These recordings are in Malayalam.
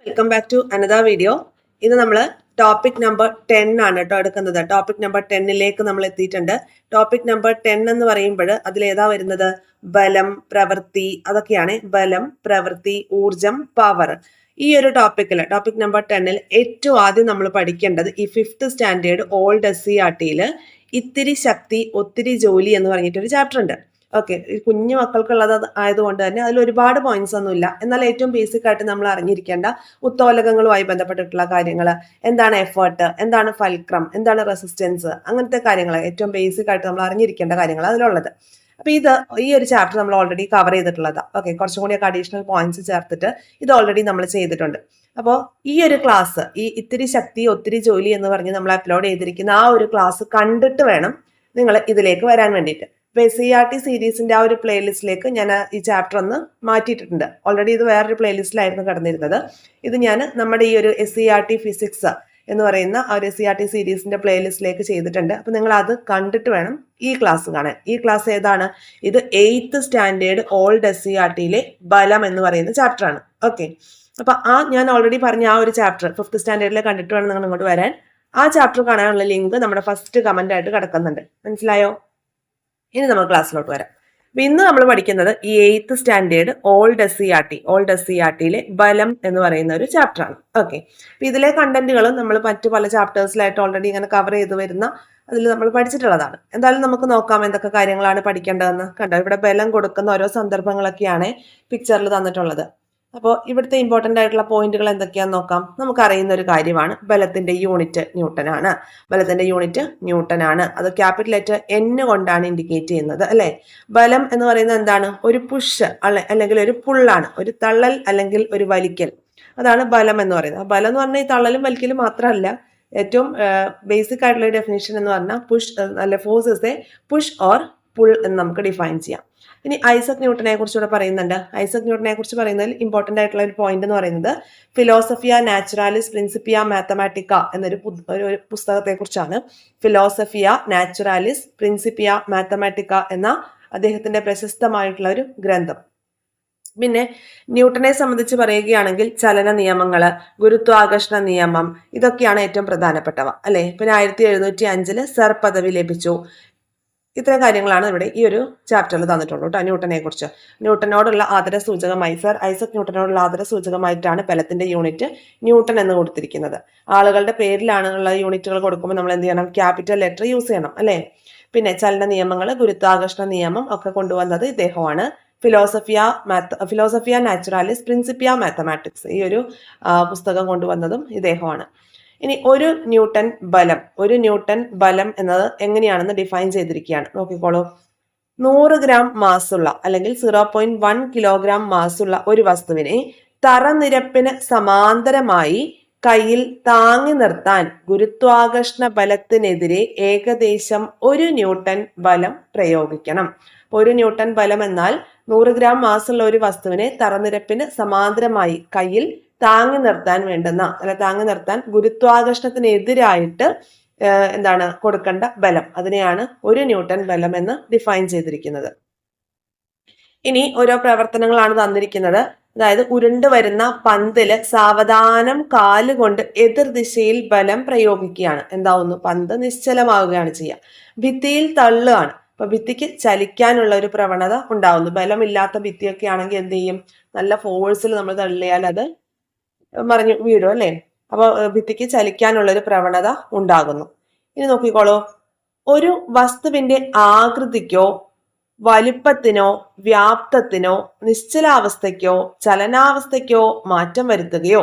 Welcome back to another video. ഇത് നമ്മൾ ടോപ്പിക് നമ്പർ 10 ആണ് കേട്ടോ എടുക്കുന്നത്. ടോപ്പിക് നമ്പർ 10ലേക്ക് നമ്മൾ എത്തിയിട്ടുണ്ട്. ടോപ്പിക് നമ്പർ 10 എന്ന് പറയുമ്പോൾ അതിലേതാ വരുന്നത്? ബലം, പ്രവൃത്തി, അതൊക്കെയാണ്. ബലം, പ്രവൃത്തി, ഊർജം, പവർ. ഈ ഒരു ടോപ്പിക് നമ്പർ 10ൽ ഏറ്റവും ആദ്യം നമ്മൾ പഠിക്കേണ്ടത് ഈ 5th സ്റ്റാൻഡേർഡ് ഓൾഡ് SCERT-യിൽ ഇത്തിരി ശക്തി ഒത്തിരി ജോലി എന്ന് പറഞ്ഞിട്ടൊരു ചാപ്റ്റർ ഉണ്ട്. ഓക്കെ, കുഞ്ഞു മക്കൾക്കുള്ളത് ആയതുകൊണ്ട് തന്നെ അതിൽ ഒരുപാട് പോയിന്റ്സ് ഒന്നുമില്ല. എന്നാൽ ഏറ്റവും ബേസിക് ആയിട്ട് നമ്മൾ അറിഞ്ഞിരിക്കേണ്ട ഉത്തോലകങ്ങളുമായി ബന്ധപ്പെട്ടിട്ടുള്ള കാര്യങ്ങൾ, എന്താണ് എഫേർട്ട്, എന്താണ് ഫൽക്രം, എന്താണ് റെസിസ്റ്റൻസ്, അങ്ങനത്തെ കാര്യങ്ങൾ ഏറ്റവും ബേസിക് ആയിട്ട് നമ്മൾ അറിഞ്ഞിരിക്കേണ്ട കാര്യങ്ങൾ അതിലുള്ളത്. അപ്പൊ ഈ ഒരു ചാപ്റ്റർ നമ്മൾ ഓൾറെഡി കവർ ചെയ്തിട്ടുള്ളതാണ്. ഓക്കെ, കുറച്ചും കൂടിയൊക്കെ അഡീഷണൽ പോയിന്റ്സ് ചേർത്തിട്ട് ഇത് ഓൾറെഡി നമ്മൾ ചെയ്തിട്ടുണ്ട്. അപ്പോൾ ഈ ഒരു ക്ലാസ്, ഈ ഇത്തിരി ശക്തി ഒത്തിരി ജോലി എന്ന് പറഞ്ഞ് നമ്മൾ അപ്ലോഡ് ചെയ്തിരിക്കുന്ന ആ ഒരു ക്ലാസ് കണ്ടിട്ട് വേണം നിങ്ങൾ ഇതിലേക്ക് വരാൻ വേണ്ടിയിട്ട്. ഇപ്പൊ SCERT സീരീസിന്റെ ആ ഒരു പ്ലേലിസ്റ്റിലേക്ക് ഞാൻ ഈ ചാപ്റ്റർ ഒന്ന് മാറ്റിയിട്ടുണ്ട്. ഓൾറെഡി ഇത് വേറൊരു പ്ലേലിസ്റ്റിലായിരുന്നു കിടന്നിരുന്നത്. ഇത് ഞാൻ നമ്മുടെ ഈ ഒരു SCERT ഫിസിക്സ് എന്ന് പറയുന്ന ആ ഒരു SCERT സീരീസിന്റെ പ്ലേലിസ്റ്റിലേക്ക് ചെയ്തിട്ടുണ്ട്. അപ്പൊ നിങ്ങൾ അത് കണ്ടിട്ട് വേണം ഈ ക്ലാസ് കാണാൻ. ഈ ക്ലാസ് ഏതാണ്? ഇത് 8th സ്റ്റാൻഡേർഡ് ഓൾഡ് SCERT-ലെ ബലം എന്ന് പറയുന്ന ചാപ്റ്റർ ആണ്. ഓക്കെ, അപ്പൊ ഞാൻ ഓൾറെഡി പറഞ്ഞ ആ ഒരു ചാപ്റ്റർ 5th സ്റ്റാൻഡേർഡിൽ കണ്ടിട്ട് വേണം നിങ്ങൾ ഇങ്ങോട്ട് വരാൻ. ആ ചാപ്റ്റർ കാണാനുള്ള ലിങ്ക് നമ്മുടെ ഫസ്റ്റ് കമന്റ് ആയിട്ട് കിടക്കുന്നുണ്ട്. മനസ്സിലായോ? ഇനി നമ്മൾ ക്ലാസ്സിലോട്ട് വരാം. അപ്പൊ ഇന്ന് നമ്മൾ പഠിക്കുന്നത് ഈ 8th സ്റ്റാൻഡേർഡ് ഓൾഡ് SCERT-ലെ ബലം എന്ന് പറയുന്ന ഒരു ചാപ്റ്റർ ആണ്. ഓക്കെ, അപ്പൊ ഇതിലെ കണ്ടന്റുകൾ നമ്മൾ മറ്റു പല ചാപ്റ്റേഴ്സിലായിട്ട് ഓൾറെഡി ഇങ്ങനെ കവർ ചെയ്ത് വരുന്ന അതിൽ നമ്മൾ പഠിച്ചിട്ടുള്ളതാണ്. എന്തായാലും നമുക്ക് നോക്കാം എന്തൊക്കെ കാര്യങ്ങളാണ് പഠിക്കേണ്ടതെന്ന്. കണ്ടോ, ഇവിടെ ബലം കൊടുക്കുന്ന ഓരോ സന്ദർഭങ്ങളൊക്കെയാണ് പിക്ചറിൽ തന്നിട്ടുള്ളത്. അപ്പോൾ ഇവിടുത്തെ ഇമ്പോർട്ടൻ്റ് ആയിട്ടുള്ള പോയിന്റുകൾ എന്തൊക്കെയാണെന്ന് നോക്കാം. നമുക്കറിയുന്ന ഒരു കാര്യമാണ് ബലത്തിന്റെ യൂണിറ്റ് ന്യൂട്ടൺ ആണ്. അത് ക്യാപിറ്റൽ ലെറ്റർ N കൊണ്ടാണ് ഇൻഡിക്കേറ്റ് ചെയ്യുന്നത്, അല്ലെ? ബലം എന്ന് പറയുന്നത് എന്താണ്? ഒരു പുഷ് അല്ലെങ്കിൽ ഒരു പുള്ളാണ്, ഒരു തള്ളൽ അല്ലെങ്കിൽ ഒരു വലിക്കൽ. അതാണ് ബലം എന്ന് പറയുന്നത്. ബലം എന്ന് പറഞ്ഞാൽ ഈ തള്ളലും വലിക്കലും മാത്രമല്ല, ഏറ്റവും ബേസിക് ആയിട്ടുള്ള ഡെഫിനേഷൻ എന്ന് പറഞ്ഞാൽ force is A push or pull എന്ന് നമുക്ക് ഡിഫൈൻ ചെയ്യാം. ഇനി ഐസക് ന്യൂട്ടനെ കുറിച്ചുകൂടെ പറയുന്നുണ്ട്. ഐസക് ന്യൂട്ടനെ കുറിച്ച് പറയുന്നതിൽ ഇമ്പോർട്ടൻ്റ് ആയിട്ടുള്ള ഒരു പോയിന്റ് എന്ന് പറയുന്നത് ഫിലോസഫിയ നാച്ചുറാലിസ് പ്രിൻസിപ്പിയ മാത്തമാറ്റിക്ക എന്നൊരു പുസ്തകത്തെ കുറിച്ചാണ്. ഫിലോസഫിയ നാച്ചുറാലിസ് പ്രിൻസിപ്പിയ മാത്തമാറ്റിക്ക എന്ന അദ്ദേഹത്തിന്റെ പ്രശസ്തമായിട്ടുള്ള ഒരു ഗ്രന്ഥം. പിന്നെ ന്യൂട്ടനെ സംബന്ധിച്ച് പറയുകയാണെങ്കിൽ ചലന നിയമങ്ങള്, ഗുരുത്വാകർഷണ നിയമം, ഇതൊക്കെയാണ് ഏറ്റവും പ്രധാനപ്പെട്ടവ, അല്ലെ? പിന്നെ 1705 സർ പദവി ലഭിച്ചു. ഇത്തരം കാര്യങ്ങളാണ് ഇവിടെ ഈ ഒരു ചാപ്റ്ററിൽ തന്നിട്ടുള്ളൂ കേട്ടോ. ന്യൂട്ടനെ കുറിച്ച്, ന്യൂട്ടനോടുള്ള ആദര സൂചകമായി ഐസക് ന്യൂട്ടനോടുള്ള ആദര സൂചകമായിട്ടാണ് ബലത്തിന്റെ യൂണിറ്റ് ന്യൂട്ടൺ എന്ന് കൊടുത്തിരിക്കുന്നത്. ആളുകളുടെ പേരിലാണുള്ള യൂണിറ്റുകൾ കൊടുക്കുമ്പോൾ നമ്മൾ എന്ത് ചെയ്യണം? ക്യാപിറ്റൽ ലെറ്റർ യൂസ് ചെയ്യണം, അല്ലെ? പിന്നെ ചലന നിയമങ്ങൾ, ഗുരുത്വാകർഷണ നിയമം ഒക്കെ കൊണ്ടുവന്നത് ഇദ്ദേഹമാണ്. ഫിലോസഫിയ നാച്ചുറാലിസ് പ്രിൻസിപ്പിയ മാത്തമാറ്റിക്സ് ഈ ഒരു പുസ്തകം കൊണ്ടുവന്നതും ഇദ്ദേഹമാണ്. ഇനി ഒരു ന്യൂട്ടൺ ബലം എന്നത് എങ്ങനെയാണെന്ന് ഡിഫൈൻ ചെയ്തിരിക്കുകയാണ്. നോക്കിക്കോളൂ. 100 ഗ്രാം മാസുള്ള അല്ലെങ്കിൽ 0.1 കിലോഗ്രാം മാസുള്ള ഒരു വസ്തുവിനെ തറനിരപ്പിന് സമാന്തരമായി കയ്യിൽ താങ്ങി നിർത്താൻ ഗുരുത്വാകർഷണ ബലത്തിനെതിരെ ഏകദേശം 1 ന്യൂട്ടൺ ബലം പ്രയോഗിക്കണം. 1 ന്യൂട്ടൺ ബലം എന്നാൽ 100 ഗ്രാം മാസുള്ള ഒരു വസ്തുവിനെ തറനിരപ്പിന് സമാന്തരമായി കയ്യിൽ താങ്ങി നിർത്താൻ ഗുരുത്വാകർഷണത്തിനെതിരായിട്ട് കൊടുക്കേണ്ട ബലം, അതിനെയാണ് 1 ന്യൂട്ടൺ ബലം എന്ന് ഡിഫൈൻ ചെയ്തിരിക്കുന്നത്. ഇനി ഓരോ പ്രവർത്തനങ്ങളാണ് തന്നിരിക്കുന്നത്. അതായത് ഉരുണ്ടു വരുന്ന പന്തില് സാവധാനം കാലുകൊണ്ട് എതിർദിശയിൽ ബലം പ്രയോഗിക്കുകയാണ്. എന്താവുന്നു? പന്ത് നിശ്ചലമാവുകയാണ് ചെയ്യുക. ഭിത്തിയിൽ തള്ളുകയാണ്. അപ്പൊ ഭിത്തിക്ക് ചലിക്കാനുള്ള ഒരു പ്രവണത ഉണ്ടാവുന്നു. ബലമില്ലാത്ത ഭിത്തിയൊക്കെ ആണെങ്കിൽ എന്ത് ചെയ്യും? നല്ല ഫോഴ്സിൽ നമ്മൾ തള്ളിയാൽ അത് മറിഞ്ഞു വീഴും, അല്ലെ? അപ്പൊ ഭിത്തിക്ക് ചലിക്കാനുള്ള ഒരു പ്രവണത ഉണ്ടാകുന്നു. ഇനി നോക്കിക്കോളൂ. ഒരു വസ്തുവിന്റെ ആകൃതിക്കോ വലുപ്പത്തിനോ വ്യാപ്തത്തിനോ നിശ്ചലാവസ്ഥയ്ക്കോ ചലനാവസ്ഥയ്ക്കോ മാറ്റം വരുത്തുകയോ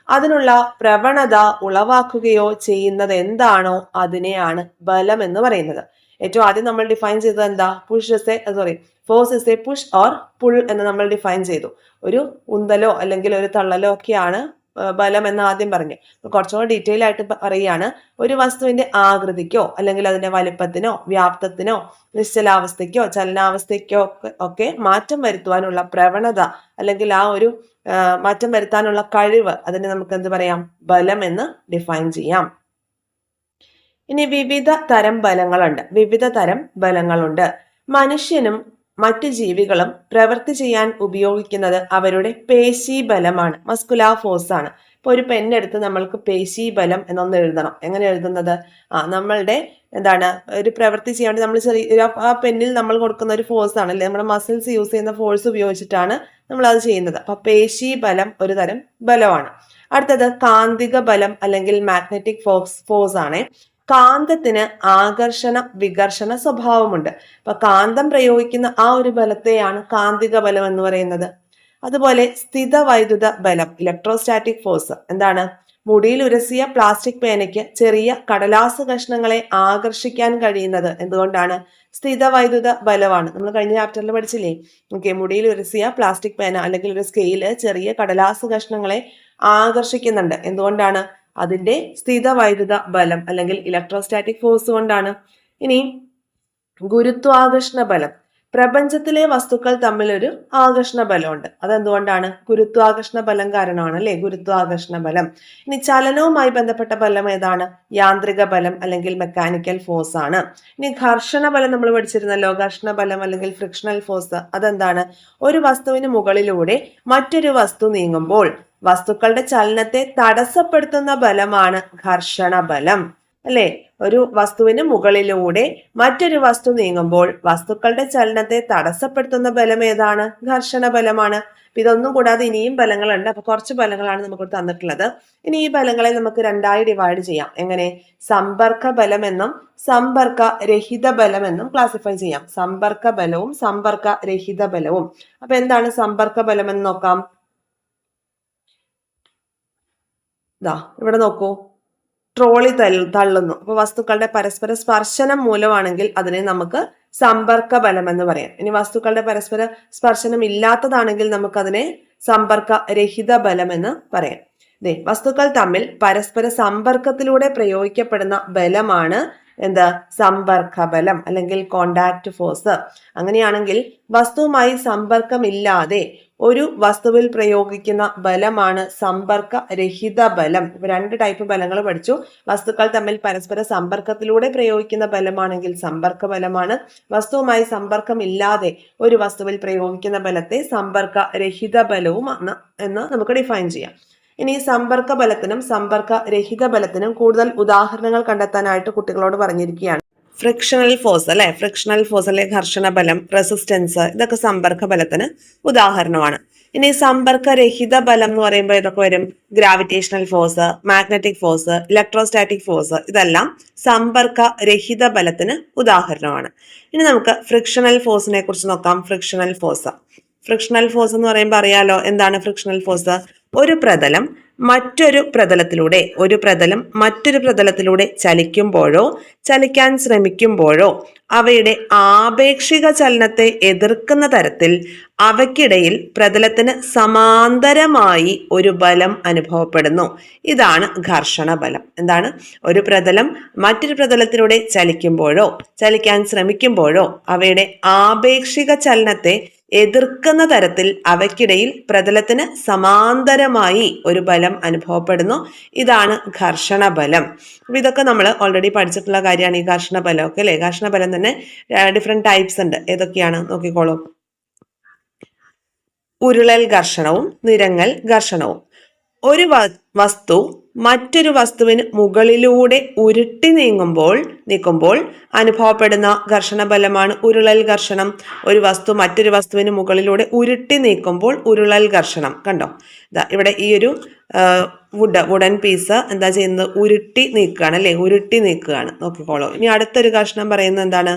അതിനുള്ള പ്രവണത ഉളവാക്കുകയോ ചെയ്യുന്നത് എന്താണോ അതിനെയാണ് ബലം എന്ന് പറയുന്നത്. ഏറ്റവും ആദ്യം നമ്മൾ ഡിഫൈൻ ചെയ്തത് എന്താ? Force is A push or pull എന്ന് നമ്മൾ ഡിഫൈൻ ചെയ്തു. ഒരു ഉന്തലോ അല്ലെങ്കിൽ ഒരു തള്ളലോ ഒക്കെയാണ് ബലം എന്ന് ആദ്യം പറഞ്ഞു. കുറച്ചുകൂടെ ഡീറ്റെയിൽ ആയിട്ട് പറയുകയാണ്. ഒരു വസ്തുവിന്റെ ആകൃതിക്കോ അല്ലെങ്കിൽ അതിന്റെ വലുപ്പത്തിനോ വ്യാപ്തത്തിനോ നിശ്ചലാവസ്ഥയ്ക്കോ ചലനാവസ്ഥയ്ക്കോ ഒക്കെ മാറ്റം വരുത്തുവാനുള്ള പ്രവണത അല്ലെങ്കിൽ ആ ഒരു മാറ്റം വരുത്താനുള്ള കഴിവ്, അതിനെ നമുക്ക് എന്ത് പറയാം? ബലം എന്ന് ഡിഫൈൻ ചെയ്യാം. ഇനി വിവിധ തരം ബലങ്ങളുണ്ട്. മനുഷ്യനും മറ്റു ജീവികളും പ്രവൃത്തി ചെയ്യാൻ ഉപയോഗിക്കുന്നത് അവരുടെ പേശീബലമാണ്, മസ്കുലാർ ഫോഴ്സ് ആണ്. ഇപ്പൊ ഒരു പെണ്ണെടുത്ത് നമ്മൾക്ക് പേശീബലം എന്നൊന്ന് എഴുതണം. എങ്ങനെ എഴുതുന്നത്? നമ്മളുടെ എന്താണ് ഒരു പ്രവൃത്തി ചെയ്യാൻ വേണ്ടി നമ്മൾ ചെറിയ ആ പെന്നിൽ നമ്മൾ കൊടുക്കുന്ന ഒരു ഫോഴ്സ് ആണ് അല്ലേ, നമ്മുടെ മസിൽസ് യൂസ് ചെയ്യുന്ന ഫോഴ്സ് ഉപയോഗിച്ചിട്ടാണ് നമ്മൾ അത് ചെയ്യുന്നത്. അപ്പൊ പേശീബലം ഒരു തരം ബലമാണ്. അടുത്തത് കാന്തിക ബലം അല്ലെങ്കിൽ മാഗ്നറ്റിക് ഫോഴ്സ് ആണ്. കാന്തത്തിന് ആകർഷണ വികർഷണ സ്വഭാവമുണ്ട്. അപ്പൊ കാന്തം പ്രയോഗിക്കുന്ന ആ ഒരു ബലത്തെയാണ് കാന്തിക ബലം എന്ന് പറയുന്നത്. അതുപോലെ സ്ഥിത വൈദ്യുത ബലം ഇലക്ട്രോസ്റ്റാറ്റിക് ഫോഴ്സ് എന്താണ്? മുടിയിൽ ഉരസിയ പ്ലാസ്റ്റിക് പേനയ്ക്ക് ചെറിയ കടലാസ് കഷ്ണങ്ങളെ ആകർഷിക്കാൻ കഴിയുന്നത് എന്തുകൊണ്ടാണ്? സ്ഥിത വൈദ്യുത ബലമാണ്. നമ്മൾ കഴിഞ്ഞ ചാപ്റ്ററിൽ പഠിച്ചില്ലേ? ഓക്കെ, മുടിയിൽ ഉരസിയ പ്ലാസ്റ്റിക് പേന അല്ലെങ്കിൽ ഒരു സ്കെയില് ചെറിയ കടലാസ് കഷ്ണങ്ങളെ ആകർഷിക്കുന്നുണ്ട്. എന്തുകൊണ്ടാണ്? അതിന്റെ സ്ഥിത വൈദ്യുത ബലം അല്ലെങ്കിൽ ഇലക്ട്രോസ്റ്റാറ്റിക് ഫോഴ്സ് കൊണ്ടാണ്. ഇനി ഗുരുത്വാകർഷണ ബലം. പ്രപഞ്ചത്തിലെ വസ്തുക്കൾ തമ്മിൽ ഒരു ആകർഷണ ബലമുണ്ട്. അതെന്തുകൊണ്ടാണ്? ഗുരുത്വാകർഷണ ബലം കാരണമാണ് അല്ലെ, ഗുരുത്വാകർഷണ ബലം. ഇനി ചലനവുമായി ബന്ധപ്പെട്ട ബലം ഏതാണ്? യാന്ത്രിക ബലം അല്ലെങ്കിൽ മെക്കാനിക്കൽ ഫോഴ്സ് ആണ്. ഇനി ഘർഷണ ബലം നമ്മൾ പഠിച്ചിരുന്നല്ലോ, ഘർഷണ ബലം അല്ലെങ്കിൽ ഫ്രിക്ഷണൽ ഫോഴ്സ്. അതെന്താണ്? ഒരു വസ്തുവിന് മുകളിലൂടെ മറ്റൊരു വസ്തു നീങ്ങുമ്പോൾ വസ്തുക്കളുടെ ചലനത്തെ തടസ്സപ്പെടുത്തുന്ന ബലമാണ് ഘർഷണ ബലം അല്ലെ. ഒരു വസ്തുവിന് മുകളിലൂടെ മറ്റൊരു വസ്തു നീങ്ങുമ്പോൾ വസ്തുക്കളുടെ ചലനത്തെ തടസ്സപ്പെടുത്തുന്ന ബലം ഏതാണ്? ഘർഷണ ബലമാണ്. ഇതൊന്നും കൂടാതെ ഇനിയും ബലങ്ങളുണ്ട്. അപ്പൊ കുറച്ച് ബലങ്ങളാണ് നമുക്ക് തന്നിട്ടുള്ളത്. ഇനി ഈ ബലങ്ങളെ നമുക്ക് രണ്ടായി ഡിവൈഡ് ചെയ്യാം. എങ്ങനെ? സമ്പർക്ക ബലം എന്നും സമ്പർക്ക രഹിത ബലം എന്നും ക്ലാസിഫൈ ചെയ്യാം. സമ്പർക്ക ബലവും സമ്പർക്ക രഹിത ബലവും. അപ്പൊ എന്താണ് സമ്പർക്ക ബലം എന്ന് നോക്കാം. ഇവിടെ നോക്കൂ, ട്രോളി തള്ളുന്നു. അപ്പൊ വസ്തുക്കളുടെ പരസ്പര സ്പർശനം മൂലമാണെങ്കിൽ അതിനെ നമുക്ക് സമ്പർക്ക ബലം എന്ന് പറയാം. ഇനി വസ്തുക്കളുടെ പരസ്പര സ്പർശനം ഇല്ലാത്തതാണെങ്കിൽ നമുക്കതിനെ സമ്പർക്ക രഹിത ബലം എന്ന് പറയാം. വസ്തുക്കൾ തമ്മിൽ പരസ്പര സമ്പർക്കത്തിലൂടെ പ്രയോഗിക്കപ്പെടുന്ന ബലമാണ് എന്താ? സമ്പർക്ക ബലം അല്ലെങ്കിൽ കോണ്ടാക്ട് ഫോഴ്സ്. അങ്ങനെയാണെങ്കിൽ വസ്തുവുമായി സമ്പർക്കമില്ലാതെ ഒരു വസ്തുവിൽ പ്രയോഗിക്കുന്ന ബലമാണ് സമ്പർക്ക രഹിത ബലം. രണ്ട് ടൈപ്പ് ബലങ്ങൾ പഠിച്ചു. വസ്തുക്കൾ തമ്മിൽ പരസ്പര സമ്പർക്കത്തിലൂടെ പ്രയോഗിക്കുന്ന ബലമാണെങ്കിൽ സമ്പർക്ക ബലമാണ്. വസ്തുവുമായി സമ്പർക്കമില്ലാതെ ഒരു വസ്തുവിൽ പ്രയോഗിക്കുന്ന ബലത്തെ സമ്പർക്ക രഹിത ബലവും എന്ന് നമുക്ക് ഡിഫൈൻ ചെയ്യാം. ഇനി സമ്പർക്ക ബലത്തിനും സമ്പർക്ക രഹിത ബലത്തിനും കൂടുതൽ ഉദാഹരണങ്ങൾ കണ്ടെത്താനായിട്ട് കുട്ടികളോട് പറഞ്ഞിരിക്കുകയാണ്. ഫ്രിക്ഷണൽ ഫോഴ്സ് അല്ലെ, ഫ്രിക്ഷണൽ ഫോഴ്സ് അല്ലെ ഘർഷണ ബലം, റെസിസ്റ്റൻസ്, ഇതൊക്കെ സമ്പർക്ക ബലത്തിന് ഉദാഹരണമാണ്. ഇനി സമ്പർക്ക രഹിത ബലം എന്ന് പറയുമ്പോൾ ഇതൊക്കെ വരും. Gravitational force, magnetic force, electrostatic force, ഇതെല്ലാം സമ്പർക്ക രഹിത ബലത്തിന് ഉദാഹരണമാണ്. ഇനി നമുക്ക് ഫ്രിക്ഷണൽ ഫോഴ്സിനെ കുറിച്ച് നോക്കാം. ഫ്രിക്ഷണൽ ഫോഴ്സ് എന്ന് പറയുമ്പോൾ അറിയാലോ എന്താണ് ഫ്രിക്ഷണൽ ഫോഴ്സ്? ഒരു പ്രതലം മറ്റൊരു പ്രതലത്തിലൂടെ ചലിക്കുമ്പോഴോ ചലിക്കാൻ ശ്രമിക്കുമ്പോഴോ അവയുടെ ആപേക്ഷിക ചലനത്തെ എതിർക്കുന്ന തരത്തിൽ അവയ്ക്കിടയിൽ പ്രതലത്തിന് സമാന്തരമായി ഒരു ബലം അനുഭവപ്പെടുന്നു. ഇതാണ് ഘർഷണ ബലം. എന്താണ്? ഒരു പ്രതലം മറ്റൊരു പ്രതലത്തിലൂടെ ചലിക്കുമ്പോഴോ ചലിക്കാൻ ശ്രമിക്കുമ്പോഴോ അവയുടെ ആപേക്ഷിക ചലനത്തെ എതിർക്കുന്ന തരത്തിൽ അവയ്ക്കിടയിൽ പ്രതലത്തിന് സമാന്തരമായി ഒരു ബലം അനുഭവപ്പെടുന്നു. ഇതാണ് ഘർഷണ ബലം. അപ്പൊ ഇതൊക്കെ നമ്മൾ ഓൾറെഡി പഠിച്ചിട്ടുള്ള കാര്യമാണ്, ഈ ഘർഷണ ബലം ഒക്കെ അല്ലെ. ഘർഷണ ബലം തന്നെ ഡിഫറെന്റ് ടൈപ്സ് ഉണ്ട്. ഏതൊക്കെയാണ് നോക്കിക്കോളൂ. ഉരുളൽ ഘർഷണവും നിരങ്ങൽ ഘർഷണവും. ഒരു വസ്തു മറ്റൊരു വസ്തുവിന് മുകളിലൂടെ ഉരുട്ടി നീക്കുമ്പോൾ അനുഭവപ്പെടുന്ന ഘർഷണ ബലമാണ് ഉരുളൽ ഘർഷണം. ഒരു വസ്തു മറ്റൊരു വസ്തുവിന് മുകളിലൂടെ ഉരുട്ടി നീക്കുമ്പോൾ ഉരുളൽ ഘർഷണം. കണ്ടോ, ഇവിടെ ഈ ഒരു വുഡൻ പീസ് എന്താ ചെയ്യുന്നത്? ഉരുട്ടി നീക്കുകയാണ് അല്ലെ, ഉരുട്ടി നീക്കുകയാണ്. നോക്കിക്കോളൂ. ഇനി അടുത്തൊരു ഘർഷണം പറയുന്നത് എന്താണ്?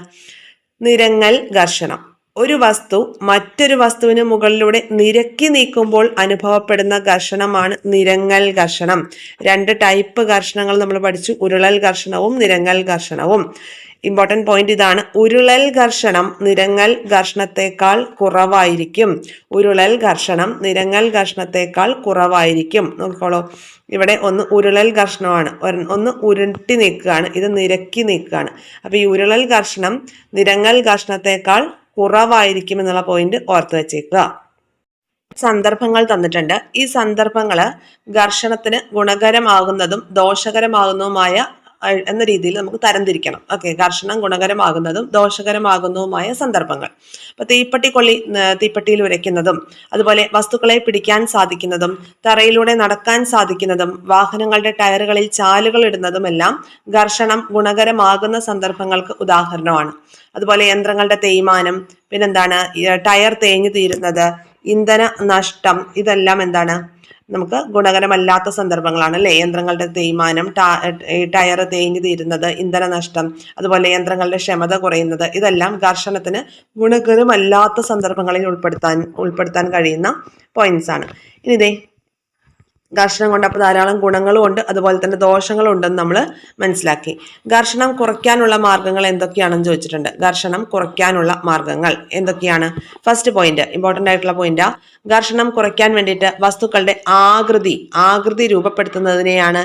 നിരങ്ങൽ ഘർഷണം. ഒരു വസ്തു മറ്റൊരു വസ്തുവിന് മുകളിലൂടെ നിരക്കി നീക്കുമ്പോൾ അനുഭവപ്പെടുന്ന ഘർഷണമാണ് നിരങ്ങൽ ഘർഷണം. രണ്ട് ടൈപ്പ് ഘർഷണങ്ങൾ നമ്മൾ പഠിച്ചു, ഉരുളൽ ഘർഷണവും നിരങ്ങൽ ഘർഷണവും. ഇമ്പോർട്ടൻറ്റ് പോയിന്റ് ഇതാണ്. ഉരുളൽ ഘർഷണം നിരങ്ങൽ ഘർഷണത്തെക്കാൾ കുറവായിരിക്കും. ഉരുളൽ ഘർഷണം നിരങ്ങൽ ഘർഷണത്തെക്കാൾ കുറവായിരിക്കും. നോക്കിക്കോളൂ, ഇവിടെ ഒന്ന് ഉരുളൽ ഘർഷണമാണ്, ഒന്ന് ഉരുട്ടി നീക്കുകയാണ്, ഇത് നിരക്കി നീക്കുകയാണ്. അപ്പൊ ഈ ഉരുളൽ ഘർഷണം നിരങ്ങൽ ഘർഷണത്തെക്കാൾ കുറവായിരിക്കും എന്നുള്ള പോയിന്റ് ഓർത്ത് വെച്ചേക്കുക. സന്ദർഭങ്ങൾ തന്നിട്ടുണ്ട്. ഈ സന്ദർഭങ്ങൾ ഘർഷണത്തിന് ഗുണകരമാകുന്നതും ദോഷകരമാകുന്നതുമായ എന്ന രീതിയിൽ നമുക്ക് തരംതിരിക്കണം. ഓക്കെ, ഘർഷണം ഗുണകരമാകുന്നതും ദോഷകരമാകുന്നതുമായ സന്ദർഭങ്ങൾ. അപ്പൊ തീപ്പെട്ടിയിൽ ഉരയ്ക്കുന്നതും, അതുപോലെ വസ്തുക്കളെ പിടിക്കാൻ സാധിക്കുന്നതും, തറയിലൂടെ നടക്കാൻ സാധിക്കുന്നതും, വാഹനങ്ങളുടെ ടയറുകളിൽ ചാലുകൾ ഇടുന്നതുമെല്ലാം ഘർഷണം ഗുണകരമാകുന്ന സന്ദർഭങ്ങൾക്ക് ഉദാഹരണമാണ്. അതുപോലെ യന്ത്രങ്ങളുടെ തേയ്മാനം, പിന്നെന്താണ് ടയർ തേഞ്ഞു തീരുന്നത്, ഇന്ധന നഷ്ടം, ഇതെല്ലാം എന്താണ് നമുക്ക് ഗുണകരമല്ലാത്ത സന്ദർഭങ്ങളാണ് അല്ലെ. യന്ത്രങ്ങളുടെ തേയ്മാനം, ടയർ തേഞ്ഞു തീരുന്നത്, ഇന്ധന നഷ്ടം, അതുപോലെ യന്ത്രങ്ങളുടെ ക്ഷമത കുറയുന്നത്, ഇതെല്ലാം ഘർഷണത്തിന് ഗുണകരമല്ലാത്ത സന്ദർഭങ്ങളിൽ ഉൾപ്പെടുത്താൻ കഴിയുന്ന പോയിന്റ്സ് ആണ്. ഇനി ഇതേ ഘർഷണം കൊണ്ട് അപ്പോൾ ധാരാളം ഗുണങ്ങളും ഉണ്ട്, അതുപോലെ തന്നെ ദോഷങ്ങളും ഉണ്ടെന്ന് നമ്മൾ മനസ്സിലാക്കി. ഘർഷണം കുറയ്ക്കാനുള്ള മാർഗങ്ങൾ എന്തൊക്കെയാണെന്ന് ചോദിച്ചിട്ടുണ്ട്. ഘർഷണം കുറയ്ക്കാനുള്ള മാർഗങ്ങൾ എന്തൊക്കെയാണ്? ഫസ്റ്റ് പോയിന്റ്, ഇമ്പോർട്ടൻ്റ് ആയിട്ടുള്ള പോയിന്റാ. ഘർഷണം കുറയ്ക്കാൻ വേണ്ടിയിട്ട് വസ്തുക്കളുടെ ആകൃതി രൂപപ്പെടുത്തുന്നതിനെയാണ്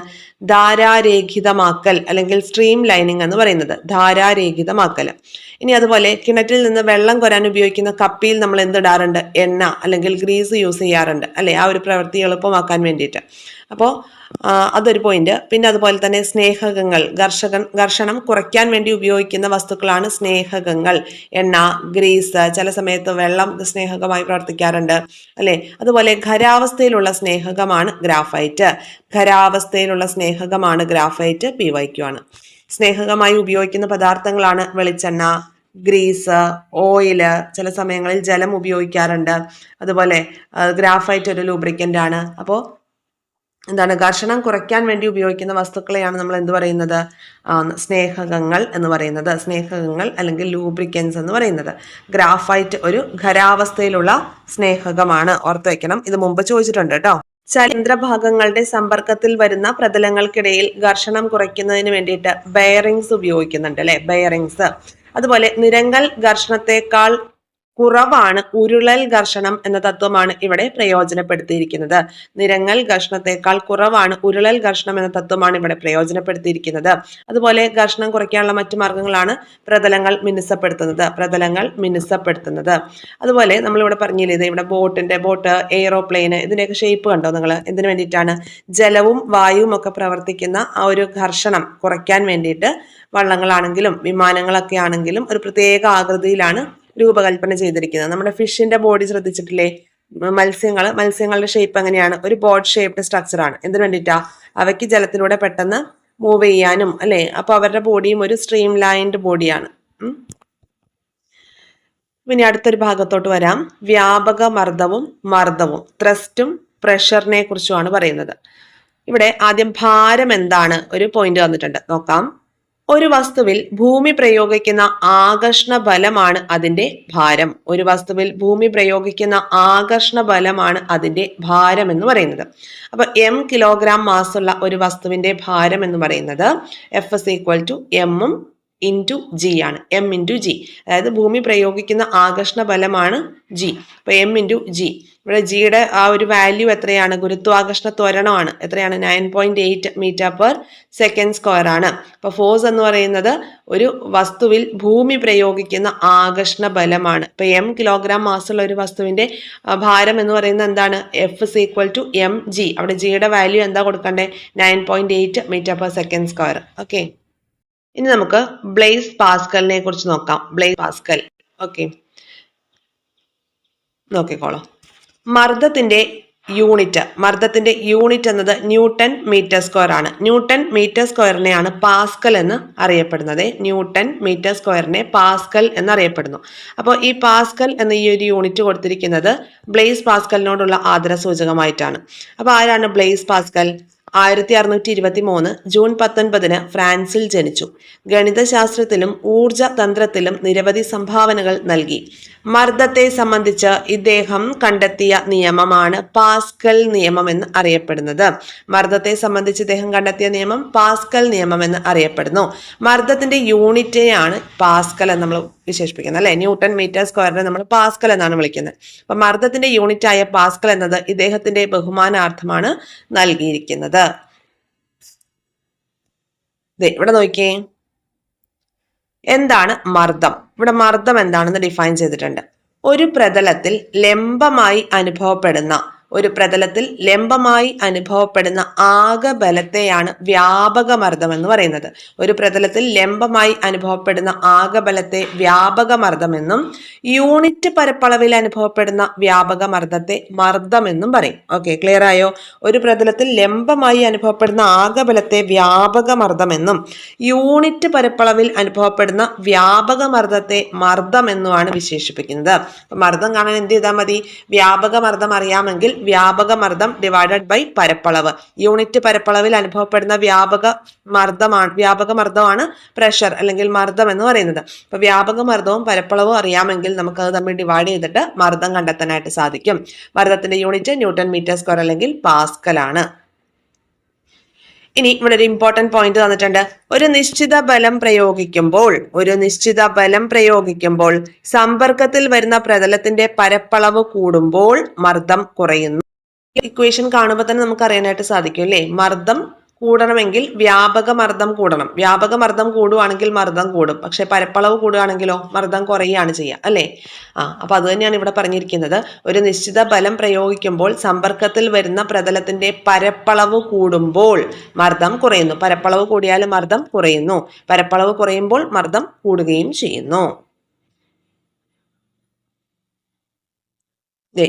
ധാരാരേഖിതമാക്കൽ അല്ലെങ്കിൽ സ്ട്രീം ലൈനിങ് എന്ന് പറയുന്നത്. ധാരാരേഖിതമാക്കൽ. ഇനി അതുപോലെ കിണറ്റിൽ നിന്ന് വെള്ളം കോരാൻ ഉപയോഗിക്കുന്ന കപ്പിയിൽ നമ്മൾ എന്തിടാറുണ്ട്? എണ്ണ അല്ലെങ്കിൽ ഗ്രീസ് യൂസ് ചെയ്യാറുണ്ട് അല്ലെ, ആ ഒരു പ്രവൃത്തി എളുപ്പമാക്കാൻ വേണ്ടിയിട്ട്. അപ്പോൾ അതൊരു പോയിന്റ്. പിന്നെ അതുപോലെ തന്നെ സ്നേഹകങ്ങൾ, ഘർഷണം കുറയ്ക്കാൻ വേണ്ടി ഉപയോഗിക്കുന്ന വസ്തുക്കളാണ് സ്നേഹകങ്ങൾ. എണ്ണ, ഗ്രീസ്, ചില സമയത്ത് വെള്ളം സ്നേഹകമായി പ്രവർത്തിക്കാറുണ്ട് അല്ലെ. അതുപോലെ ഖരാവസ്ഥയിലുള്ള സ്നേഹകമാണ് ഗ്രാഫൈറ്റ്. ഖരാവസ്ഥയിലുള്ള സ്നേഹകമാണ് ഗ്രാഫൈറ്റ്. PYQ ആണ്. സ്നേഹകമായി ഉപയോഗിക്കുന്ന പദാർത്ഥങ്ങളാണ് വെളിച്ചെണ്ണ, ഗ്രീസ്, ഓയില്, ചില സമയങ്ങളിൽ ജലം ഉപയോഗിക്കാറുണ്ട്. അതുപോലെ ഗ്രാഫൈറ്റ് ഒരു ലൂബ്രിക്കൻ്റ് ആണ്. അപ്പോൾ എന്താണ്, ഘർഷണം കുറയ്ക്കാൻ വേണ്ടി ഉപയോഗിക്കുന്ന വസ്തുക്കളെയാണ് നമ്മൾ എന്ത് പറയുന്നത്? സ്നേഹകങ്ങൾ എന്ന് പറയുന്നത്. സ്നേഹകങ്ങൾ അല്ലെങ്കിൽ ലൂബ്രിക്കൻസ് എന്ന് പറയുന്നത്. ഗ്രാഫൈറ്റ് ഒരു ഖരാവസ്ഥയിലുള്ള സ്നേഹകമാണ്. ഓർത്ത് വെക്കണം, ഇത് മുമ്പ് ചോദിച്ചിട്ടുണ്ട് കേട്ടോ. ചലയന്ത്രഭാഗങ്ങളുടെ സമ്പർക്കത്തിൽ വരുന്ന പ്രതലങ്ങൾക്കിടയിൽ ഘർഷണം കുറയ്ക്കുന്നതിന് വേണ്ടിയിട്ട് ബെയറിങ്സ് ഉപയോഗിക്കുന്നുണ്ട് അല്ലെ, ബെയറിങ്സ്. അതുപോലെ നിരങ്ങൽ ഘർഷണത്തെക്കാൾ കുറവാണ് ഉരുളൽ ഘർഷണം എന്ന തത്വമാണ് ഇവിടെ പ്രയോജനപ്പെടുത്തിയിരിക്കുന്നത്. നിരങ്ങൽ ഘർഷണത്തെക്കാൾ കുറവാണ് ഉരുളൽ ഘർഷണം എന്ന തത്വമാണ് ഇവിടെ പ്രയോജനപ്പെടുത്തിയിരിക്കുന്നത്. അതുപോലെ ഘർഷണം കുറയ്ക്കാനുള്ള മറ്റു മാർഗങ്ങളാണ് പ്രതലങ്ങൾ മിനുസപ്പെടുത്തുന്നത്. അതുപോലെ നമ്മളിവിടെ പറഞ്ഞില്ലേ, ഇവിടെ ബോട്ട്, എയ്റോപ്ലെയിന്, ഇതിന്റെയൊക്കെ ഷേപ്പ് കണ്ടോ നിങ്ങൾ? എന്തിനു വേണ്ടിയിട്ടാണ്? ജലവും വായുവും ഒക്കെ പ്രവർത്തിക്കുന്ന ആ ഒരു ഘർഷണം കുറയ്ക്കാൻ വേണ്ടിയിട്ട് വള്ളങ്ങളാണെങ്കിലും വിമാനങ്ങളൊക്കെ ആണെങ്കിലും ഒരു പ്രത്യേക ആകൃതിയിലാണ് രൂപകൽപ്പന ചെയ്തിരിക്കുന്നത്. നമ്മുടെ ഫിഷിന്റെ ബോഡി ശ്രദ്ധിച്ചിട്ടില്ലേ? മത്സ്യങ്ങളുടെ ഷേപ്പ് എങ്ങനെയാണ്? ഒരു ബോട്ട് ഷേപ്ഡ് സ്ട്രക്ചർ ആണ്. എന്തിനു വേണ്ടിയിട്ടാ? അവയ്ക്ക് ജലത്തിലൂടെ പെട്ടെന്ന് മൂവ് ചെയ്യാനും അല്ലെ. അപ്പൊ അവരുടെ ബോഡിയും ഒരു സ്ട്രീം ലൈൻഡ് ബോഡിയാണ്. പിന്നെ അടുത്തൊരു ഭാഗത്തോട്ട് വരാം. വ്യാപക മർദ്ദവും ത്രസ്റ്റും പ്രഷറിനെ കുറിച്ചുമാണ് പറയുന്നത്. ഇവിടെ ആദ്യം ഭാരം എന്താണ് ഒരു പോയിന്റ് തന്നിട്ടുണ്ട്, നോക്കാം. ഒരു വസ്തുവിൽ ഭൂമി പ്രയോഗിക്കുന്ന ആകർഷണ ബലമാണ് അതിന്റെ ഭാരം. ഒരു വസ്തുവിൽ ഭൂമി പ്രയോഗിക്കുന്ന ആകർഷണ ബലമാണ് അതിന്റെ ഭാരം എന്ന് പറയുന്നത്. അപ്പൊ m കിലോഗ്രാം മാസുള്ള ഒരു വസ്തുവിന്റെ ഭാരം എന്ന് പറയുന്നത് F=m ഇൻറ്റു G ആണ്. m ഇൻറ്റു G, അതായത് ഭൂമി പ്രയോഗിക്കുന്ന ആകർഷണ ബലമാണ് G. അപ്പൊ m ഇൻറ്റു G. ഇവിടെ ജിയുടെ ആ ഒരു വാല്യൂ എത്രയാണ്? ഗുരുത്വാകർഷണ ത്വരണമാണ്. എത്രയാണ്? 9.8 m/s² ആണ്. അപ്പൊ ഫോഴ്സ് എന്ന് പറയുന്നത് ഒരു വസ്തുവിൽ ഭൂമി പ്രയോഗിക്കുന്ന ആകർഷണ ബലമാണ്. ഇപ്പൊ m കിലോഗ്രാം മാസുള്ള ഒരു വസ്തുവിന്റെ ഭാരം എന്ന് പറയുന്നത് എന്താണ്? F=mg. അവിടെ ജിയുടെ വാല്യൂ എന്താ കൊടുക്കണ്ടേ? 9.8 m/s². ഓക്കെ, ഇനി നമുക്ക് ബ്ലെയ്സ് പാസ്കലിനെ കുറിച്ച് നോക്കാം. ബ്ലെയ്സ് പാസ്കൽ, ഓക്കെ, നോക്കിക്കോളൂ. മർദ്ദത്തിന്റെ യൂണിറ്റ് എന്നത് ന്യൂട്ടൺ മീറ്റർ സ്ക്വയർ ആണ്. ന്യൂട്ടൺ മീറ്റർ സ്ക്വയറിനെയാണ് പാസ്കൽ എന്ന് അറിയപ്പെടുന്നത്. ന്യൂട്ടൺ മീറ്റർ സ്ക്വയറിനെ പാസ്കൽ എന്നറിയപ്പെടുന്നു. അപ്പോൾ ഈ പാസ്കൽ എന്ന ഈ ഒരു യൂണിറ്റ് കൊടുത്തിരിക്കുന്നത് ബ്ലെയ്സ് പാസ്കലിനോടുള്ള ആദരസൂചകമായിട്ടാണ്. അപ്പോൾ ആരാണ് ബ്ലെയ്സ് പാസ്കൽ? 1623 ജൂൺ 19 ഫ്രാൻസിൽ ജനിച്ചു. ഗണിതശാസ്ത്രത്തിലും ഊർജ തന്ത്രത്തിലും നിരവധി സംഭാവനകൾ നൽകി. മർദ്ദത്തെ സംബന്ധിച്ച് ഇദ്ദേഹം കണ്ടെത്തിയ നിയമമാണ് പാസ്കൽ നിയമം എന്ന് അറിയപ്പെടുന്നത്. മർദ്ദത്തെ സംബന്ധിച്ച് ഇദ്ദേഹം കണ്ടെത്തിയ നിയമം പാസ്കൽ നിയമം എന്ന് അറിയപ്പെടുന്നു. മർദ്ദത്തിന്റെ യൂണിറ്റിനെയാണ് പാസ്കൽ എന്ന് നമ്മൾ വിശേഷിപ്പിക്കുന്നത് അല്ലെ. ന്യൂട്ടൺ മീറ്റർ സ്ക്വയറിനെ നമ്മൾ പാസ്കൽ എന്നാണ് വിളിക്കുന്നത്. അപ്പൊ മർദ്ദത്തിന്റെ യൂണിറ്റ് ആയ പാസ്കൽ എന്നത് ഇദ്ദേഹത്തിന്റെ ബഹുമാനാർത്ഥമാണ് നൽകിയിരിക്കുന്നത്. ഇവിടെ നോക്കിയേ, എന്താണ് മർദ്ദം? ഇവിടെ മർദ്ദം എന്താണെന്ന് ഡിഫൈൻ ചെയ്തിട്ടുണ്ട്. ഒരു പ്രതലത്തിൽ ലംബമായി അനുഭവപ്പെടുന്ന ഒരു പ്രതലത്തിൽ ലംബമായി അനുഭവപ്പെടുന്ന ആകെ ബലത്തെയാണ് വ്യാപക മർദ്ദം എന്ന് പറയുന്നത്. ഒരു പ്രതലത്തിൽ ലംബമായി അനുഭവപ്പെടുന്ന ആകെ ബലത്തെ വ്യാപക മർദ്ദമെന്നും യൂണിറ്റ് പരപ്പളവിൽ അനുഭവപ്പെടുന്ന വ്യാപക മർദ്ദത്തെ മർദ്ദമെന്നും പറയും. ഓക്കെ, ക്ലിയർ ആയോ? ഒരു പ്രതലത്തിൽ ലംബമായി അനുഭവപ്പെടുന്ന ആകെ ബലത്തെ വ്യാപക മർദ്ദമെന്നും യൂണിറ്റ് പരപ്പളവിൽ അനുഭവപ്പെടുന്ന വ്യാപക മർദ്ദത്തെ മർദ്ദമെന്നുമാണ് വിശേഷിപ്പിക്കുന്നത്. മർദ്ദം കാണാൻ എന്ത് ചെയ്താൽ മതി? വ്യാപക മർദ്ദം അറിയാമെങ്കിൽ വ്യാപക മർദ്ദം ഡിവൈഡഡ് ബൈ പരപ്പളവ്. യൂണിറ്റ് പരപ്പളവിൽ അനുഭവപ്പെടുന്ന വ്യാപക മർദ്ദമാണ് പ്രഷർ അല്ലെങ്കിൽ മർദ്ദം എന്ന് പറയുന്നത്. അപ്പൊ വ്യാപക മർദ്ദവും പരപ്പളവും അറിയാമെങ്കിൽ നമുക്കത് തമ്മിൽ ഡിവൈഡ് ചെയ്തിട്ട് മർദ്ദം കണ്ടെത്താനായിട്ട് സാധിക്കും. മർദ്ദത്തിന്റെ യൂണിറ്റ് ന്യൂട്ടൺ മീറ്റർ സ്ക്വയർ അല്ലെങ്കിൽ പാസ്കൽ ആണ്. ഇനി ഇവിടെ ഒരു ഇമ്പോർട്ടന്റ് പോയിന്റ് തന്നിട്ടുണ്ട്. ഒരു നിശ്ചിത ബലം പ്രയോഗിക്കുമ്പോൾ സമ്പർക്കത്തിൽ വരുന്ന പ്രതലത്തിന്റെ പരപ്പളവ് കൂടുമ്പോൾ മർദ്ദം കുറയുന്നു. ഇക്വേഷൻ കാണുമ്പോൾ തന്നെ നമുക്ക് അറിയാനായിട്ട് സാധിക്കും അല്ലേ? മർദ്ദം കൂടണമെങ്കിൽ വ്യാപക മർദ്ദം കൂടണം. വ്യാപക മർദ്ദം കൂടുവാണെങ്കിൽ മർദ്ദം കൂടും. പക്ഷെ പരപ്പളവ് കൂടുകയാണെങ്കിലോ മർദ്ദം കുറയുകയാണ് ചെയ്യുക അല്ലേ? അപ്പൊ അത് തന്നെയാണ് ഇവിടെ പറഞ്ഞിരിക്കുന്നത്. ഒരു നിശ്ചിത ബലം പ്രയോഗിക്കുമ്പോൾ സമ്പർക്കത്തിൽ വരുന്ന പ്രതലത്തിന്റെ പരപ്പളവ് കൂടുമ്പോൾ മർദ്ദം കുറയുന്നു. പരപ്പളവ് കൂടിയാൽ മർദ്ദം കുറയുന്നു. പരപ്പളവ് കുറയുമ്പോൾ മർദ്ദം കൂടുകയും ചെയ്യുന്നു.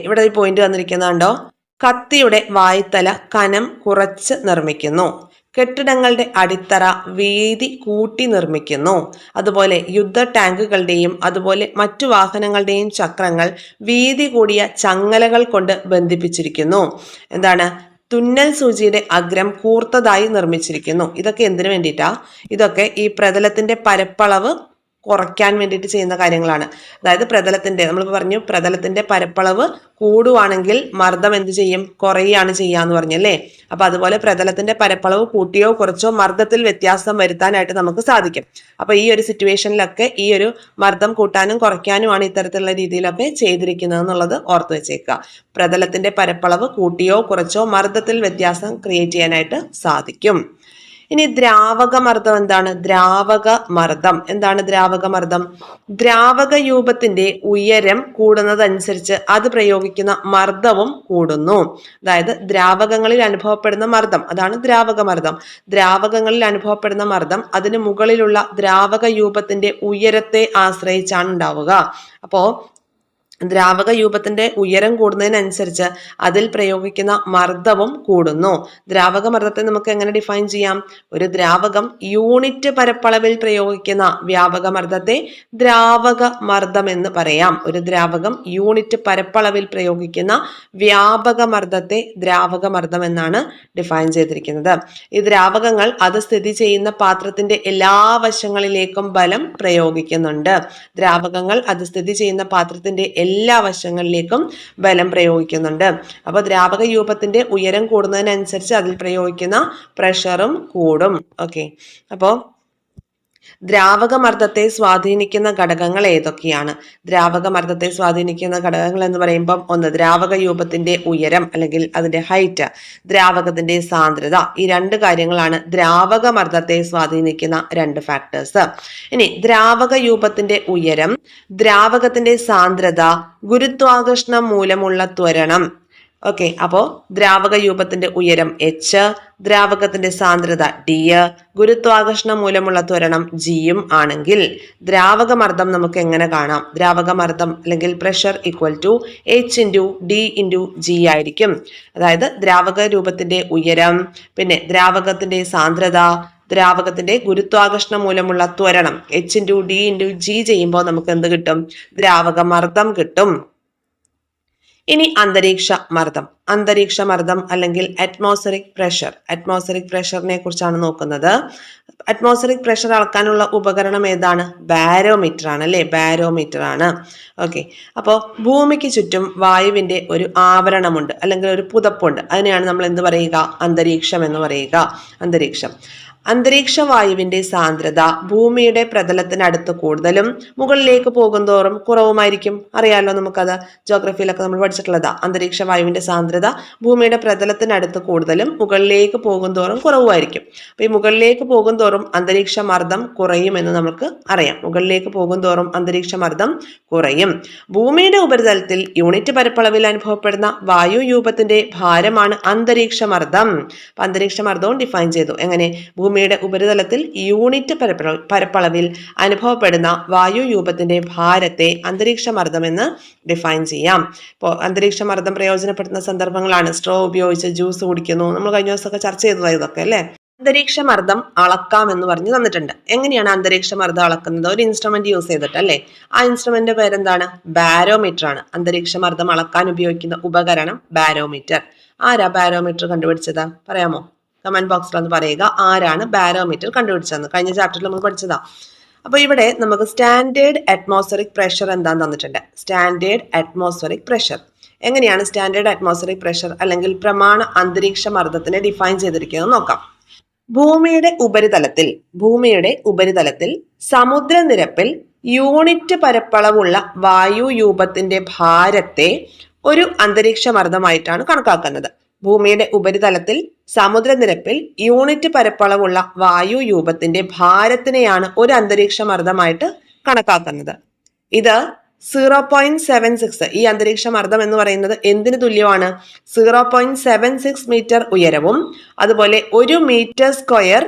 ഇവിടെ ഈ പോയിന്റ് വന്നിരിക്കുന്നുണ്ടോ? കത്തിയുടെ വായ്ത്തല കനം കുറച്ച് നിർമ്മിക്കുന്നു. കെട്ടിടങ്ങളുടെ അടിത്തറ വീതി കൂട്ടി നിർമ്മിക്കുന്നു. അതുപോലെ യുദ്ധ ടാങ്കുകളുടെയും അതുപോലെ മറ്റു വാഹനങ്ങളുടെയും ചക്രങ്ങൾ വീതി കൂടിയ ചങ്ങലകൾ കൊണ്ട് ബന്ധിപ്പിച്ചിരിക്കുന്നു. എന്താണ്? തുന്നൽ സൂചിയുടെ അഗ്രം കൂർത്തതായി നിർമ്മിച്ചിരിക്കുന്നു. ഇതൊക്കെ എന്തിനു വേണ്ടിയിട്ടാ? ഇതൊക്കെ ഈ പ്രതലത്തിന്റെ പരപ്പളവ് കുറയ്ക്കാൻ വേണ്ടിയിട്ട് ചെയ്യുന്ന കാര്യങ്ങളാണ്. അതായത് നമ്മൾ പറഞ്ഞു പ്രതലത്തിന്റെ പരപ്പളവ് കൂടുവാണെങ്കിൽ മർദ്ദം എന്ത് ചെയ്യും? കുറയുകയാണ് ചെയ്യാന്ന് പറഞ്ഞല്ലേ? അപ്പൊ അതുപോലെ പ്രതലത്തിന്റെ പരപ്പളവ് കൂട്ടിയോ കുറച്ചോ മർദ്ദത്തിൽ വ്യത്യാസം വരുത്താനായിട്ട് നമുക്ക് സാധിക്കും. അപ്പൊ ഈ ഒരു സിറ്റുവേഷനിലൊക്കെ ഈ ഒരു മർദ്ദം കൂട്ടാനും കുറയ്ക്കാനുമാണ് ഇത്തരത്തിലുള്ള രീതിയിലൊക്കെ ചെയ്തിരിക്കുന്നത് എന്നുള്ളത് ഓർത്ത് വെച്ചേക്കുക. പ്രതലത്തിന്റെ പരപ്പളവ് കൂട്ടിയോ കുറച്ചോ മർദ്ദത്തിൽ വ്യത്യാസം ക്രിയേറ്റ് ചെയ്യാനായിട്ട് സാധിക്കും. ഇനി ദ്രാവക മർദ്ദം എന്താണ്? എന്താണ് ദ്രാവക മർദ്ദം? ദ്രാവക രൂപത്തിന്റെ ഉയരം കൂടുന്നതനുസരിച്ച് അത് പ്രയോഗിക്കുന്ന മർദ്ദവും കൂടുന്നു. അതായത് ദ്രാവകങ്ങളിൽ അനുഭവപ്പെടുന്ന മർദ്ദം, അതാണ് ദ്രാവക മർദ്ദം. ദ്രാവകങ്ങളിൽ അനുഭവപ്പെടുന്ന മർദ്ദം അതിന് മുകളിലുള്ള ദ്രാവക രൂപത്തിന്റെ ഉയരത്തെ ആശ്രയിച്ചാണ് ഉണ്ടാവുക. അപ്പോ ദ്രാവക രൂപത്തിന്റെ ഉയരം കൂടുന്നതിനനുസരിച്ച് അതിൽ പ്രയോഗിക്കുന്ന മർദ്ദവും കൂടുന്നു. ദ്രാവക മർദ്ദത്തെ നമുക്ക് എങ്ങനെ ഡിഫൈൻ ചെയ്യാം? ഒരു ദ്രാവകം യൂണിറ്റ് പരപ്പളവിൽ പ്രയോഗിക്കുന്ന വ്യാപക മർദ്ദത്തെ ദ്രാവക മർദ്ദം എന്ന് പറയാം. ഒരു ദ്രാവകം യൂണിറ്റ് പരപ്പളവിൽ പ്രയോഗിക്കുന്ന വ്യാപക മർദ്ദത്തെ ദ്രാവക മർദ്ദം എന്നാണ് ഡിഫൈൻ ചെയ്തിരിക്കുന്നത്. ഈ ദ്രാവകങ്ങൾ അത് സ്ഥിതി ചെയ്യുന്ന പാത്രത്തിന്റെ എല്ലാ വശങ്ങളിലേക്കും ബലം പ്രയോഗിക്കുന്നുണ്ട്. ദ്രാവകങ്ങൾ അത് സ്ഥിതി ചെയ്യുന്ന പാത്രത്തിന്റെ എല്ലാ വശങ്ങളിലേക്കും ബലം പ്രയോഗിക്കുന്നുണ്ട്. അപ്പൊ ദ്രാവക രൂപത്തിന്റെ ഉയരം കൂടുന്നതിനനുസരിച്ച് അതിൽ പ്രയോഗിക്കുന്ന പ്രഷറും കൂടും. ഓക്കെ, അപ്പോ ദ്രാവക മർദ്ദത്തെ സ്വാധീനിക്കുന്ന ഘടകങ്ങൾ ഏതൊക്കെയാണ്? ദ്രാവക മർദ്ദത്തെ സ്വാധീനിക്കുന്ന ഘടകങ്ങൾ എന്ന് പറയുമ്പോൾ ഒന്ന് ദ്രാവക രൂപത്തിന്റെ ഉയരം അല്ലെങ്കിൽ അതിന്റെ ഹൈറ്റ്, ദ്രാവകത്തിന്റെ സാന്ദ്രത. ഈ രണ്ട് കാര്യങ്ങളാണ് ദ്രാവക മർദ്ദത്തെ സ്വാധീനിക്കുന്ന രണ്ട് ഫാക്ടേഴ്സ്. ഇനി ദ്രാവക രൂപത്തിന്റെ ഉയരം, ദ്രാവകത്തിന്റെ സാന്ദ്രത, ഗുരുത്വാകർഷണം മൂലമുള്ള ത്വരണം. ഓക്കെ, അപ്പോ ദ്രാവക രൂപത്തിന്റെ ഉയരം h, ദ്രാവകത്തിന്റെ സാന്ദ്രത d, ഗുരുത്വാകർഷണം മൂലമുള്ള ത്വരണം g ആണെങ്കിൽ ദ്രാവക മർദ്ദം നമുക്ക് എങ്ങനെ കാണാം? ദ്രാവക മർദ്ദം അല്ലെങ്കിൽ pressure equal to h × d × g ആയിരിക്കും. അതായത് ദ്രാവക രൂപത്തിന്റെ ഉയരം, പിന്നെ ദ്രാവകത്തിന്റെ സാന്ദ്രത, ദ്രാവകത്തിന്റെ ഗുരുത്വാകർഷണം മൂലമുള്ള ത്വരണം h × d × g ചെയ്യുമ്പോൾ നമുക്ക് എന്ത് കിട്ടും? ദ്രാവക മർദ്ദം കിട്ടും. ഇനി അന്തരീക്ഷ മർദ്ദം അല്ലെങ്കിൽ അറ്റ്മോസ്ഫിയറിക് പ്രഷറിനെ കുറിച്ചാണ് നോക്കുന്നത്. അറ്റ്മോസ്ഫിയറിക് പ്രഷർ അളക്കാനുള്ള ഉപകരണം ഏതാണ്? ബാരോമീറ്റർ ആണ് അല്ലെ? ബാരോമീറ്റർ ആണ്. ഓക്കെ, അപ്പോൾ ഭൂമിക്ക് ചുറ്റും വായുവിന്റെ ഒരു ആവരണമുണ്ട് അല്ലെങ്കിൽ ഒരു പുതപ്പുണ്ട്. അതിനെയാണ് നമ്മൾ എന്ത് പറയുക? അന്തരീക്ഷം എന്ന് പറയുക. അന്തരീക്ഷം. അന്തരീക്ഷ വായുവിന്റെ സാന്ദ്രത ഭൂമിയുടെ പ്രതലത്തിനടുത്ത് കൂടുതലും മുകളിലേക്ക് പോകുന്തോറും കുറവുമായിരിക്കും. അറിയാലോ നമുക്കത്, ജോഗ്രഫിയിലൊക്കെ നമ്മൾ പഠിച്ചിട്ടുള്ളതാ. അന്തരീക്ഷ വായുവിന്റെ സാന്ദ്രത ഭൂമിയുടെ പ്രതലത്തിനടുത്ത് കൂടുതലും മുകളിലേക്ക് പോകുന്തോറും കുറവുമായിരിക്കും. അപ്പൊ ഈ മുകളിലേക്ക് പോകുന്തോറും അന്തരീക്ഷ മർദ്ദം കുറയുമെന്ന് നമുക്ക് അറിയാം. മുകളിലേക്ക് പോകുന്തോറും അന്തരീക്ഷ മർദ്ദം കുറയും. ഭൂമിയുടെ ഉപരിതലത്തിൽ യൂണിറ്റ് പരപ്പളവിൽ അനുഭവപ്പെടുന്ന വായുയൂപത്തിന്റെ ഭാരമാണ് അന്തരീക്ഷ മർദ്ദം. അപ്പൊ അന്തരീക്ഷ മർദ്ദവും ഡിഫൈൻ ചെയ്തു. എങ്ങനെ? ഭൂമിയുടെ ഉപരിതലത്തിൽ യൂണിറ്റ് പരപ്പളവിൽ അനുഭവപ്പെടുന്ന വായുയൂപത്തിന്റെ ഭാരത്തെ അന്തരീക്ഷ മർദ്ദം എന്ന് ഡിഫൈൻ ചെയ്യാം. ഇപ്പോൾ അന്തരീക്ഷ മർദ്ദം പ്രയോജനപ്പെടുത്തുന്ന സന്ദർഭങ്ങളാണ് സ്ട്രോ ഉപയോഗിച്ച് ജ്യൂസ് കുടിക്കുന്നു. നമ്മൾ കഴിഞ്ഞ ദിവസമൊക്കെ ചർച്ച ചെയ്തതായി ഇതൊക്കെ അല്ലേ. അന്തരീക്ഷ മർദ്ദം അളക്കാം എന്ന് പറഞ്ഞു തന്നിട്ടുണ്ട്. എങ്ങനെയാണ് അന്തരീക്ഷ മർദ്ദം അളക്കുന്നത്? ഒരു ഇൻസ്ട്രുമെന്റ് യൂസ് ചെയ്തിട്ട് അല്ലേ. ആ ഇൻസ്ട്രുമെന്റ് പേരെന്താണ്? ബാരോമീറ്റർ ആണ്. അന്തരീക്ഷ മർദ്ദം അളക്കാൻ ഉപയോഗിക്കുന്ന ഉപകരണം ബാരോമീറ്റർ. ആരാ ബാരോമീറ്റർ കണ്ടുപിടിച്ചത്? പറയാമോ? കമന്റ് ബോക്സിൽ ഒന്ന് പറയുക, ആരാണ് ബാരോമീറ്റർ കണ്ടുപിടിച്ചതെന്ന്. കഴിഞ്ഞ ചാപ്റ്ററിൽ നമ്മൾ പഠിച്ചതാ. അപ്പൊ ഇവിടെ നമുക്ക് സ്റ്റാൻഡേർഡ് അറ്റ്മോസ്ഫറിക് പ്രഷർ എന്താന്ന് തന്നിട്ടുണ്ട്. സ്റ്റാൻഡേർഡ് അറ്റ്മോസ്ഫറിക് പ്രഷർ എങ്ങനെയാണ് സ്റ്റാൻഡേർഡ് അറ്റ്മോസ്ഫറിക് പ്രഷർ അല്ലെങ്കിൽ പ്രമാണ അന്തരീക്ഷ മർദ്ദത്തിനെ ഡിഫൈൻ ചെയ്തിരിക്കുന്നത് നോക്കാം. ഭൂമിയുടെ ഉപരിതലത്തിൽ സമുദ്രനിരപ്പിൽ യൂണിറ്റ് പരപ്പളവുള്ള വായുയൂപത്തിന്റെ ഭാരത്തെ ഒരു അന്തരീക്ഷ മർദ്ദമായിട്ടാണ് കണക്കാക്കുന്നത്. ഭൂമിയുടെ ഉപരിതലത്തിൽ സമുദ്രനിരപ്പിൽ യൂണിറ്റ് പരപ്പളവുള്ള വായുയൂപത്തിന്റെ ഭാരത്തിനെയാണ് ഒരു അന്തരീക്ഷ മർദ്ദമായിട്ട് കണക്കാക്കുന്നത്. ഇത് 0.76, ഈ അന്തരീക്ഷ മർദ്ദം എന്ന് പറയുന്നത് എന്തിനു തുല്യമാണ്? 0.76 മീറ്റർ ഉയരവും അതുപോലെ 1 മീറ്റർ സ്ക്വയർ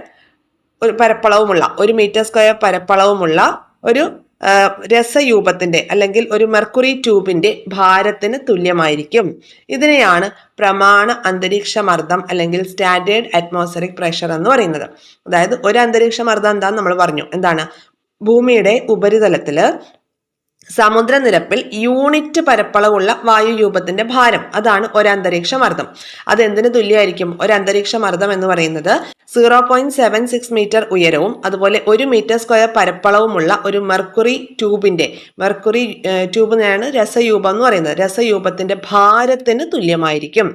പരപ്പളവുമുള്ള ഒരു രസയൂപത്തിന്റെ അല്ലെങ്കിൽ ഒരു മെർക്കുറി ട്യൂബിന്റെ ഭാരത്തിന് തുല്യമായിരിക്കും. ഇതിനെയാണ് പ്രമാണ അന്തരീക്ഷ മർദ്ദം അല്ലെങ്കിൽ സ്റ്റാൻഡേർഡ് അറ്റ്മോസ്ഫറിക് പ്രഷർ എന്ന് പറയുന്നത്. അതായത് ഒരു അന്തരീക്ഷ മർദ്ദം എന്താന്ന് നമ്മൾ പറഞ്ഞു. എന്താണ്? ഭൂമിയുടെ ഉപരിതലത്തില് സമുദ്രനിരപ്പിൽ യൂണിറ്റ് പരപ്പളവുള്ള വായുയൂപത്തിന്റെ ഭാരം, അതാണ് ഒരു അന്തരീക്ഷ മർദ്ദം. അത് എന്തിനു തുല്യമായിരിക്കും? ഒരു അന്തരീക്ഷ മർദ്ദം എന്ന് പറയുന്നത് 0.76 മീറ്റർ ഉയരവും അതുപോലെ 1 മീറ്റർ സ്ക്വയർ പരപ്പളവുമുള്ള ഒരു മെർക്കുറി ട്യൂബിനെയാണ് രസയൂപം എന്ന് പറയുന്നത്. രസയൂപത്തിന്റെ ഭാരത്തിന് തുല്യമായിരിക്കും.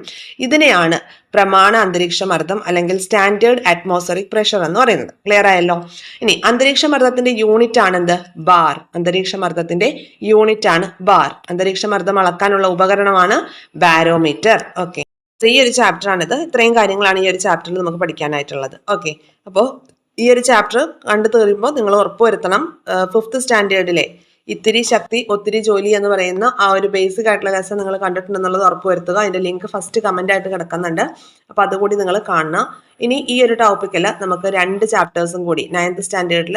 ഇതിനെയാണ് പ്രമാണ അന്തരീക്ഷ മർദ്ദം അല്ലെങ്കിൽ സ്റ്റാൻഡേർഡ് അറ്റ്മോസ്ഫറിക് പ്രഷർ എന്ന് പറയുന്നത്. ക്ലിയർ ആയല്ലോ? ഇനി അന്തരീക്ഷ മർദ്ദത്തിന്റെ യൂണിറ്റ് ആണ് എന്ത്? ബാർ. അന്തരീക്ഷ മർദ്ദത്തിന്റെ യൂണിറ്റ് ആണ് ബാർ. അന്തരീക്ഷ മർദ്ദം അളക്കാനുള്ള ഉപകരണമാണ് ബാരോമീറ്റർ. ഓക്കെ, ഈ ഒരു ചാപ്റ്റർ ആണിത്. ഇത്രയും കാര്യങ്ങളാണ് ഈ ഒരു ചാപ്റ്ററിൽ നമുക്ക് പഠിക്കാനായിട്ടുള്ളത്. ഓക്കെ, അപ്പോൾ ഈ ഒരു ചാപ്റ്റർ കണ്ടു തീരുമ്പോൾ നിങ്ങൾ ഉറപ്പുവരുത്തണം 5th സ്റ്റാൻഡേർഡിലെ ഇത്തിരി ശക്തി ഒത്തിരി ജോലി എന്ന് പറയുന്ന ആ ഒരു ബേസിക് ആയിട്ടുള്ള ലെസൺ നിങ്ങൾ കണ്ടിട്ടുണ്ടെന്നുള്ളത് ഉറപ്പുവരുത്തുക. അതിന്റെ ലിങ്ക് ഫസ്റ്റ് കമന്റ് ആയിട്ട് കിടക്കുന്നുണ്ട്. അപ്പൊ അതുകൂടി നിങ്ങൾ കാണണം. ഇനി ഈ ഒരു ടോപ്പിക്കിൽ നമുക്ക് 2 ചാപ്റ്റേഴ്സും കൂടി 9th സ്റ്റാൻഡേർഡിൽ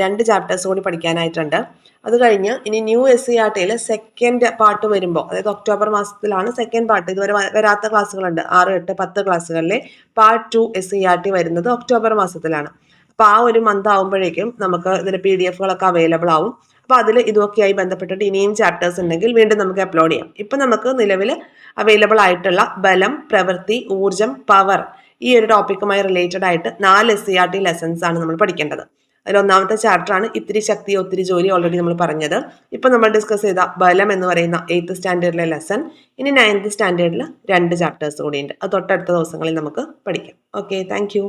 2 ചാപ്റ്റേഴ്സ് കൂടി പഠിക്കാനായിട്ടുണ്ട്. അത് കഴിഞ്ഞ് ഇനി ന്യൂ SCERT സെക്കൻഡ് പാർട്ട് വരുമ്പോൾ, അതായത് ഒക്ടോബർ മാസത്തിലാണ് സെക്കൻഡ് പാർട്ട്. ഇതുവരെ വരാത്ത ക്ലാസ്സുകളുണ്ട്. 6, 8, 10 ക്ലാസ്സുകളിലെ പാർട്ട് 2 SCERT വരുന്നത് ഒക്ടോബർ മാസത്തിലാണ്. അപ്പൊ ആ ഒരു മന്ത് ആവുമ്പോഴേക്കും നമുക്ക് ഇതിന്റെ PDF-കളൊക്കെ അവൈലബിൾ ആവും. അപ്പൊ അതിൽ ഇതൊക്കെയായി ബന്ധപ്പെട്ടിട്ട് ഇനിയും ചാപ്റ്റേഴ്സ് ഉണ്ടെങ്കിൽ വീണ്ടും നമുക്ക് അപ്ലോഡ് ചെയ്യാം. ഇപ്പൊ നമുക്ക് നിലവിൽ അവൈലബിൾ ആയിട്ടുള്ള ബലം, പ്രവൃത്തി, ഊർജം, പവർ, ഈ ഒരു ടോപ്പിക്കുമായി റിലേറ്റഡ് ആയിട്ട് 4 SCERT ലെസൺസ് ആണ് നമ്മൾ പഠിക്കേണ്ടത്. അതിൽ ഒന്നാമത്തെ ചാപ്റ്റർ ആണ് ഇത്തിരി ശക്തി ഒത്തിരി ജോലി. ഓൾറെഡി നമ്മൾ പറഞ്ഞത്. ഇപ്പൊ നമ്മൾ ഡിസ്കസ് ചെയ്ത ബലം എന്ന് പറയുന്ന 8th സ്റ്റാൻഡേർഡിലെ ലെസൺ. ഇനി 9th സ്റ്റാൻഡേർഡിൽ 2 ചാപ്റ്റേഴ്സ് കൂടിയുണ്ട്. അത് തൊട്ടടുത്ത ദിവസങ്ങളിൽ നമുക്ക് പഠിക്കാം. Okay, thank you.